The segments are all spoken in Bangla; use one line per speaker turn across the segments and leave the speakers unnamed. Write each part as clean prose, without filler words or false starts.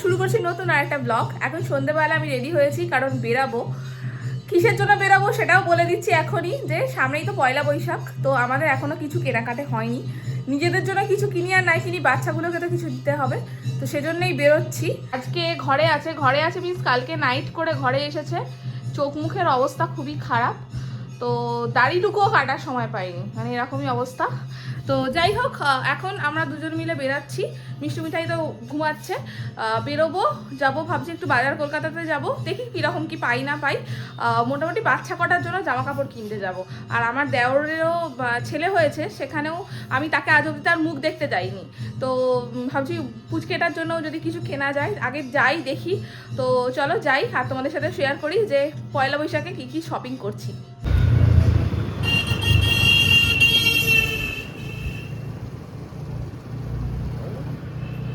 শুরু করছি নতুন আরেকটা ব্লগ। এখন সন্ধ্যেবেলা আমি রেডি হয়েছি কারণ বেরাবো। কিসের জন্য বেরাবো সেটাও বলে দিচ্ছি এখনই, যে সামনেই তো পয়লা বৈশাখ। তো আমাদের এখনো কিছু কেনাকাটা হয়নি, নিজেদের জন্য কিছু কিনি আর নাই কিনি, বাচ্চাগুলোকে তো কিছু দিতে হবে। তো সেজন্যই বেরোচ্ছি। আজকে ঘরে আছে মিন্স কালকে নাইট করে ঘরে এসেছে। চোখ মুখের অবস্থা খুবই খারাপ, তো দাড়িটুকুও কাটার সময় পাইনি, মানে এরকমই অবস্থা। তো যাই হোক, এখন আমরা দুজন মিলে বেরাচ্ছি। মিষ্টি মিঠাই তো ঘুমাচ্ছে। বেরোবো, যাবো ভাবছি একটু বাজার, কলকাতাতে যাব, দেখি কীরকম কি পাই না পাই। মোটামুটি বাচ্চা কটার জন্য জামা কাপড় কিনতে যাব। আর আমার দেওরেরও ছেলে হয়েছে, সেখানেও আমি তাকে আজ অবধি তার মুখ দেখতে যাইনি। তো ভাবছি পুচকেটার জন্য যদি কিছু কেনা যায়, আগে যাই দেখি। তো চলো যাই, আর তোমাদের সাথে শেয়ার করি যে পয়লা বৈশাখে কী কী শপিং করছি।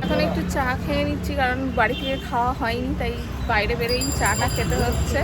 এখন একটু চা খেয়ে নিচ্ছি, কারণ বাড়ি থেকে খাওয়া হয়নি, তাই বাইরে বেরিয়েই চাটা খেতে হচ্ছে।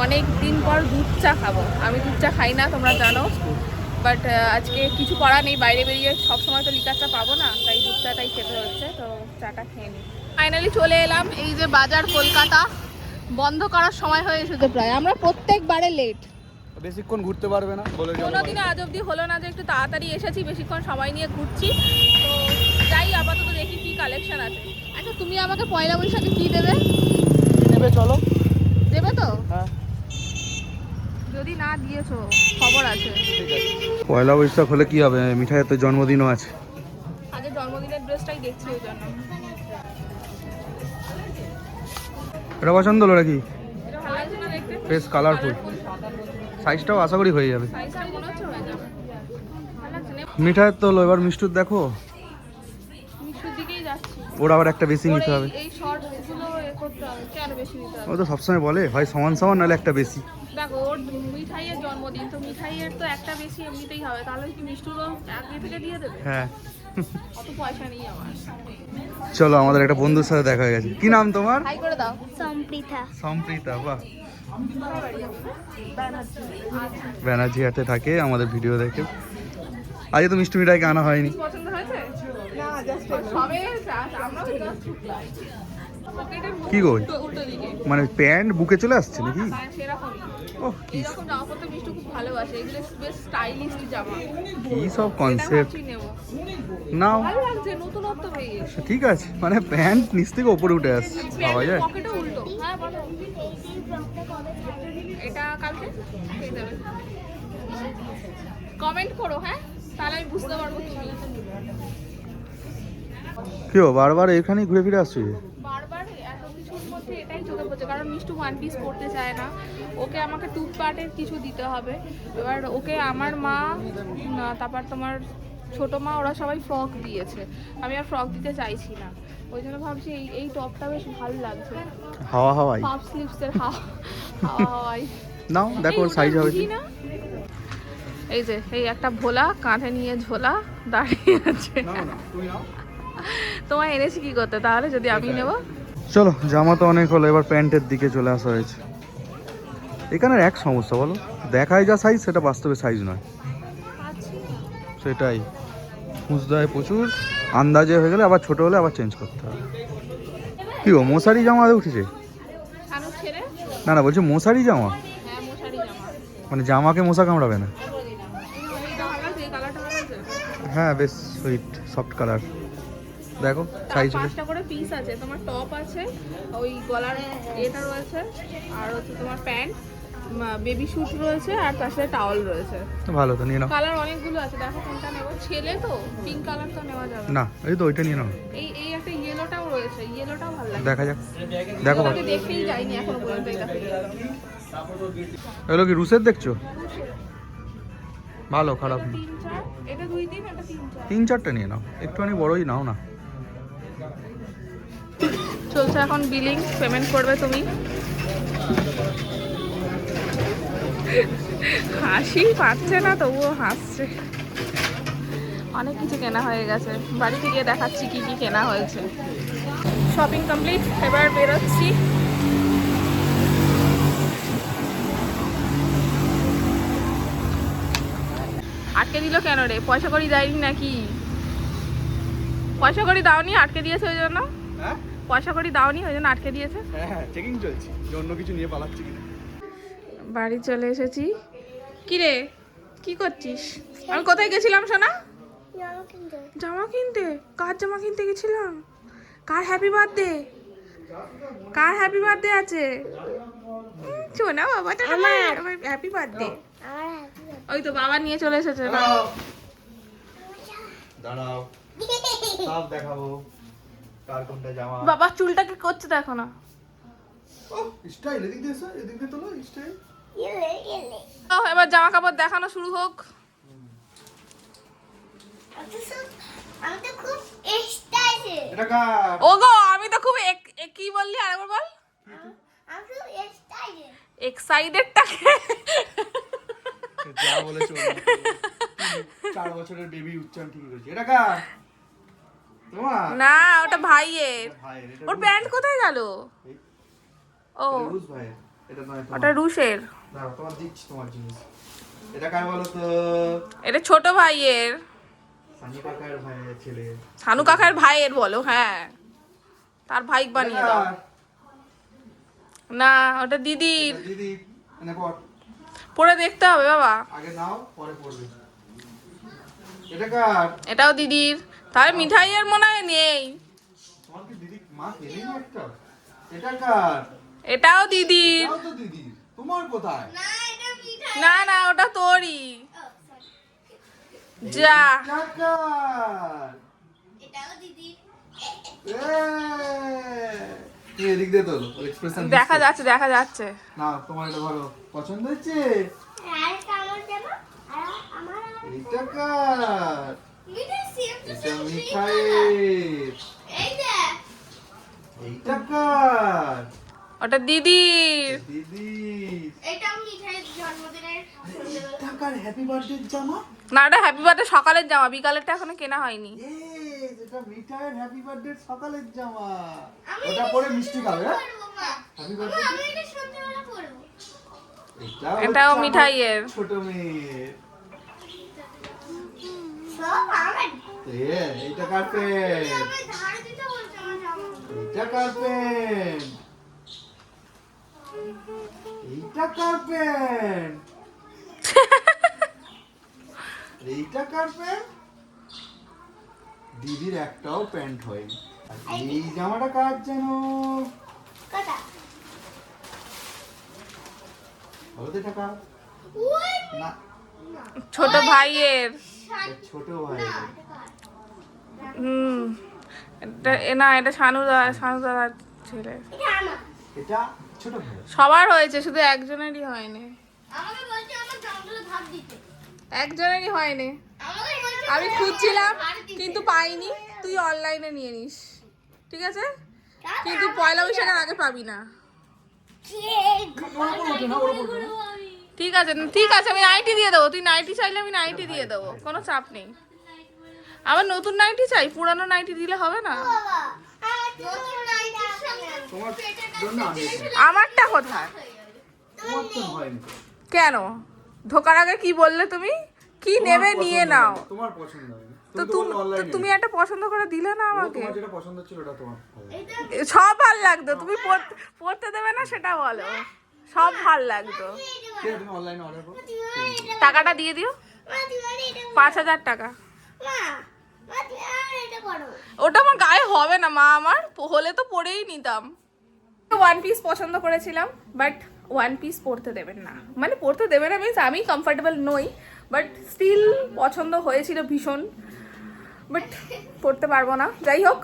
অনেক দিন পর দুধ চা খাবো। আমি দুধ চা খাই না, তোমরা জানো, বাট আজকে কিছু করা নেই, বাইরে বেরিয়ে সবসময় তো লিকার চা পাবো না, তাই দুধ চাটাই খেতে হচ্ছে। তো চাটা খেয়ে নিই। ফাইনালি চলে এলাম এই যে বাজার কলকাতা। বন্ধ করার সময় হয়ে এসেছে প্রায়। আমরা প্রত্যেকবারে লেট,
বেশিক্ষণ ঘুরতে পারবে না বলে
কোনোদিনও আজ অব্দি হলো না যে একটু তাড়াতাড়ি এসেছি, বেশিক্ষণ সময় নিয়ে ঘুরছি। তো যাই, আপাতত দেখি কি কালেকশন আছে। আচ্ছা, তুমি আমাকে পয়লা বৈশাখে কি দেবে?
নেবে চলো।
দেবে তো?
হ্যাঁ,
যদি না দিয়েছো খবর আছে।
ঠিক আছে। পয়লা বৈশাখ হলে কি হবে, মিঠাইয়ের তো জন্মদিনও আছে।
আগে জন্মদিনের ড্রেসটাই দেখছি, ওই জন্য।
এটা পছন্দ হলো নাকি?
এটা ভালো লাগছে না দেখতে?
বেশ কালারফুল, সাইজটাও আশা করি হয়ে যাবে।
সাইজটা মনে হচ্ছে হয়ে যাবে। ভালো লাগছে না?
মিঠাইয়ের তো হলো, এবার মিষ্টুর দেখো,
মিশুর দিকেই যাচ্ছি।
ওর আবার একটা বেশি নিতে হবে।
এই শর্টগুলো করতে হবে, কেন বেশি নিতে হবে?
ও তো সবসময় বলে হয় সমান সমান নাহলে একটা বেশি।
দেখো, ওর মিঠাইয়ের জন্মদিন, তো মিঠাইয়ের তো একটা বেশি এমনিতেই হবে, তাহলে কি মিষ্টুরও আগে থেকে দিয়ে দেবে?
হ্যাঁ,
অত পয়সা নেই আমার।
চলো, আমাদের একটা বন্ধুর সাথে দেখা হয়ে গেছে। কি নাম তোমার?
হাই করে দাও।
সম্প্রীতা। বাহ, ব্যানার্জি হাটে থাকে, আমাদের ভিডিও দেখে। আজকে তো মিষ্টি মিঠাইকে আনা হয়নি।
পছন্দ হয়েছে? না, জাস্ট সবে আমরাও জাস্ট ঢুকলাম। পকেটের
কি গো,
উল্টো দিকে।
মানে প্যান্ট বুকে চলে আসছে নাকি?
হ্যাঁ, সেরকমই।
ওহ, কি
এরকম জামা পড়তে মিষ্টু খুব ভালোবাসে, এগুলো বেশ স্টাইলিশ জামা।
কি সব
এটা
কনসেপ্ট
ভাবছি নেবো।
নাও।
ভালো লাগছে, নতুনত্ব হয়ে গেছে।
ঠিক আছে, মানে প্যান্ট নিচ থেকে ওপরে উঠে আসছে, পাওয়া যায়।
পকেটও উল্টো। হ্যাঁ, বলো। এটা কালকে পেয়ে যাবে। কমেন্ট করো, হ্যাঁ, তাহলে আমি বুঝতে পারবো কি।
কেউ বারবার এখানেই ঘুরে ফিরে আসছে।
বারবার এত কিছুর মধ্যে এটাই চোখে পড়ছে, কারণ মিষ্টু ওয়ান পিস পড়তে চায় না। ওকে আমাকে টুথপাটের কিছু দিতে হবে। এবার ওকে আমার মা, তারপর তোমার ছোটো মা, ওরা সবাই ফ্রক দিয়েছে। আমি আর ফ্রক দিতে চাইছি না, ওই জন্য ভাবছি এই টপটা বেশ ভালো লাগছে।
হাওয়া হাওয়াই
হাফ স্লিভসের হাওয়াই।
নাও, দেখো সাইজ হবে।
এই যে এই একটা ভোলা, কাঁধে নিয়ে ঝোলা দাঁড়িয়ে আছে। তোমায় এনেছি কি করতে তাহলে, যদি আমি নেব?
চলো, জামা তো অনেক হলো, এবার প্যান্টের দিকে চলে আসা হয়েছে। এখানের এক সমস্যা, বলো, দেখায় যা সাইজ সেটা বাস্তবে সাইজ নয়। সেটাই খুঁজতে হয় প্রচুর, আন্দাজে হয়ে গেলে আবার ছোট হলে আবার চেঞ্জ করতে হবে। কি গো, মশারি জামা উঠেছে? না না, বলছি মশারি জামা,
হ্যাঁ, মশারি জামা।
মানে জামাকে মশা কামড়াবে না? হ্যাঁ, বেশ সুইট সফট কালার। দেখো সাইজ হলে
5টা করে পিস আছে। তোমার টপ আছে, ওই গলার এটা রয়েছে, আর হচ্ছে তোমার প্যান্ট, বেবি স্যুট রয়েছে, আর তার সাথে টাওয়াল রয়েছে।
ভালো, তো নিয়ে নাও।
কালার অনেকগুলো আছে, দেখো কোনটা নেবো। ছেলে তো পিঙ্ক কালার তো নেওয়া যাবে
না, এই তো ওইটা নিয়ে নাও।
এই একটা ইয়েলোটাও রয়েছে, ইয়েলোটাও ভালো লাগে।
দেখা যাক, দেখো।
ওকে দেখতেই যাইনি এখনো পর্যন্ত। এই দেখো,
এগুলো কি রুশের দেখছো? ভালো, খারাপ না।
3-4, এটা 2-3, এটা 3-4।
3-4টা নিয়ে নাও, একটুখানি বড়ই নাও না।
চলছে এখন বিলিং, পেমেন্ট করবে তুমি। হাসি পাচ্ছে না, তবুও হাসছে। অনেক কিছু কেনা হয়ে গেছে, বাড়িতে গিয়ে দেখাচ্ছি কি কি কেনা হয়েছে। শপিং কমপ্লিট, এবার বেরোচ্ছি। আটকে দিল কেন রে? পয়সা করি দেয়নি নাকি? পয়সা করি দাওনি, আটকে দিয়েছে ওই জন্য। পয়সা করি দাওনি, ওই জন্য আটকে দিয়েছে।
হ্যাঁ চেকিং চলছে যে অন্য কিছু নিয়ে পালাচ্ছি কিনা।
বাড়ি চলে এসেছি। কি রে, কি করছিস? আমি কোথায় গেছিলাম সোনা? জামা কিনতে। কার জামা কিনতে গেছিলাম? কার হ্যাপি বার্থডে? কার হ্যাপি বার্থডে আছে? সোনা বাবাটা আমার হ্যাপি বার্থডে। ওই তো বাবা নিয়ে চলে এসেছে।
দাঁড়াও সব দেখাবো কার কোনটা জামা।
বাবা চুলটা কি করছে দেখো না।
স্টাইল এদিক দিয়ে স্যার, এদিক দিয়ে তোলো স্টাইল।
এবার জামা কাপড় দেখানো শুরু হোক।
এটা কার?
ওগো আমি তো খুব কি বললি আরেকবার বল। এক্সাইটেডটাকে
যা বলেছো 4 বছরের বেবি উচ্চারণ ঠিক করেছে। এটা কার? তোমার?
না ওটা ভাইয়ের।
ভাইয়ের। এটা
ওর প্যান্ট কোথায় গেল? ও
রুশ ভাইয়ের। এটা নয় তোমার।
ওটা রুশের।
দাঁড়াও তোমার দিচ্ছি তোমার জিনিস। এটা কার বলো তো?
এটা ছোট ভাইয়ের।
সানি কাকার ভাইয়ের ছেলে।
সানু কাকার ভাইয়ের বলো। হ্যাঁ তার ভাই বানিয়ে দাও। না ওটা দিদির।
এটা দিদি এনে পড়।
পরে দেখতে হবে বাবা।
আগে নাও পরে পড়বে। এটা কার?
এটাও দিদির। তাহলে মিঠাইয়ের মনে হয় নেই।
তোমার কি দিদি মা কেনেনি একটা? এটা কার?
এটাও দিদির।
এটাও তো দিদি। তোমার কোথায়?
না না ওটা তোরই। যা
এটা কার? এই এদিক দিয়ে তোলো ওর এক্সপ্রেশন
দেখা যাচ্ছে দেখা যাচ্ছে।
না তোমার এটা ভালো পছন্দ হয়েছে। এইটা কার? এটা মিঠাইয়ের। এইটা কার?
ওটা দিদির।
দিদি। এটা কার হ্যাপি বার্থডে জামা?
না ওটা হ্যাপি বার্থডে সকালের জামা, বিকালেরটা এখনো কেনা হয়নি।
এটা মিঠাইয়ের হ্যাপি বার্থডে সকালের জামা। ওটা পরে মিষ্টি খাবে। Happy birthday.
এটাও মিঠাইয়ের।
ছোট মেয়ের। এইটা কার প্যান্ট? এইটা কার প্যান্ট? এইটা কার প্যান্ট? এইটা কার প্যান্ট? দিদির একটাও প্যান্ট হয়নি। এই জামাটা কার যেন? বলো তো এটা কার? না
ছোট ভাইয়ের।
ছোট ভাই।
না এটা শানু দাদার ছেলে।
এটা ছোট ভাই।
সবার হয়েছে শুধু একজনেরই হয়নি। একজনেরই হয়নি। আমি খুঁজছিলাম কিন্তু পাইনি। তুই অনলাইনে নিয়ে নিস ঠিক আছে, কিন্তু পয়লা বৈশাখের আগে পাবি না। ঠিক আছে ঠিক আছে আমি নাইটি দিয়ে দেবো। তুই নাইটি চাইলে আমি নাইটি দিয়ে দেবো, কোনো চাপ নেই। আবার নতুন নাইটি চাই, পুরানো নাইটি দিলে হবে না।
তোমার জন্য আমি
আমারটা কোথায়?
তোমার তো হয়নি।
কেন ঢোকার আগে কি বললে তুমি? কি নেবে নিয়ে নাও।
তোমার পছন্দ হয়নি
তো তুমি একটা পছন্দ করে দিলে না আমাকে।
তোমার যেটা পছন্দ ছিল ওটা তোমার ভালো।
সব ভাল লাগতো, তুমি পড়তে দেবে না সেটা বলো। সব ভাল লাগতো।
ঠিক আছে তুমি অনলাইনে অর্ডার করো।
টাকাটা দিয়ে দিও 5,000 টাকা। ওটা আমার গায়ে হবে না মা, আমার হলে তো পরেই নিতাম। ওয়ান পিস পছন্দ করেছিলাম বাট ওয়ান পিস পরতে দেবেন না, মানে পরতে দেবে না মিন্স আমি কমফর্টেবল নই, বাট স্টিল পছন্দ হয়েছিল ভীষণ, বাট পরতে পারবো না। যাই হোক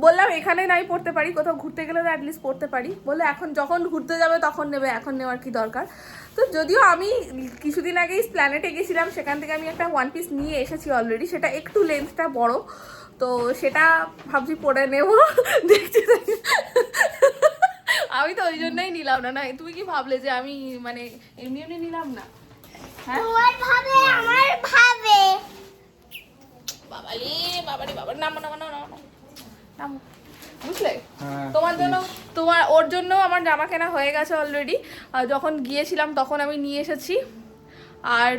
বললাম এখানে নাই পড়তে পারি, কোথাও ঘুরতে গেলে তো অ্যাটলিস্ট পড়তে পারি। বলে এখন যখন ঘুরতে যাবে তখন নেবে, এখন নেওয়ার কি দরকার। তো যদিও আমি কিছুদিন আগেই প্ল্যানেটে গেছিলাম, সেখান থেকে আমি একটা ওয়ান পিস নিয়ে এসেছি অলরেডি। সেটা একটু লেন্থটা বড়, তো সেটা ভাবছি পরে নেব। দেখছি আমি তো ওই জন্যই নিলাম না। না তুমি কি ভাবলে যে আমি মানে এমনি এমনি নিলাম না? হ্যাঁ বাবালে বাবারে বাবার নাম নাম বুঝলে? তোমার জন্য ওর জন্য আমার জামা কেনা হয়ে গেছে অলরেডি। যখন গিয়েছিলাম তখন আমি নিয়ে এসেছি। আর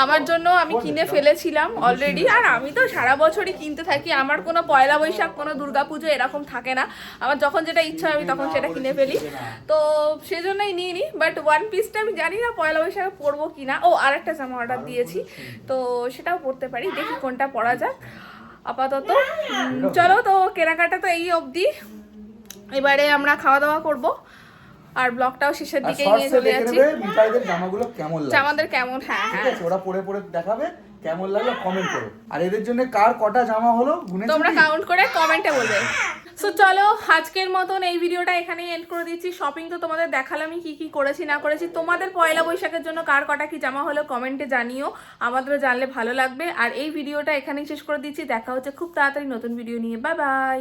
আমার জন্য আমি কিনে ফেলেছিলাম অলরেডি। আর আমি তো সারা বছরই কিনতে থাকি, আমার কোনো পয়লা বৈশাখ কোনো দুর্গাপুজো এরকম থাকে না, আমার যখন যেটা ইচ্ছা হয় আমি তখন সেটা কিনে ফেলি, তো সেজন্যই নিয়ে নিই। বাট ওয়ান পিসটা আমি জানি না পয়লা বৈশাখে পরবো কিনা। ও আরেকটা জামা অর্ডার দিয়েছি, তো সেটাও পরতে পারি, দেখি কোনটা পরা যাক। আপাতত চলো, তো কেনাকাটা তো এই অবধি, এবারে আমরা খাওয়া দাওয়া করব আর ব্লগটাও শেষের দিকে নিয়ে চলে যাচ্ছি।
মিঠাইদের জামাগুলো কেমন লাগে,
আমাদের কেমন, হ্যাঁ
ঠিক আছে, ওরা পরে পরে দেখাবে কেমন লাগলো কমেন্ট করো। আর এদের জন্য কার কটা জামা হলো গুনে
তোমরা কাউন্ট করে কমেন্টে বলবে। সো চলো, আজকের মতন এই ভিডিওটা এখানেই এন্ড করে দিচ্ছি। শপিং তো তোমাদের দেখালামই কি কি করেছি না করেছি। তোমাদের পয়লা বৈশাখের জন্য কার কটা কি জামা হলো কমেন্টে জানিও, আমাদেরও জানলে ভালো লাগবে। আর এই ভিডিওটা এখানেই শেষ করে দিচ্ছি, দেখা হচ্ছে খুব তাড়াতাড়ি নতুন ভিডিও নিয়ে। Bye bye.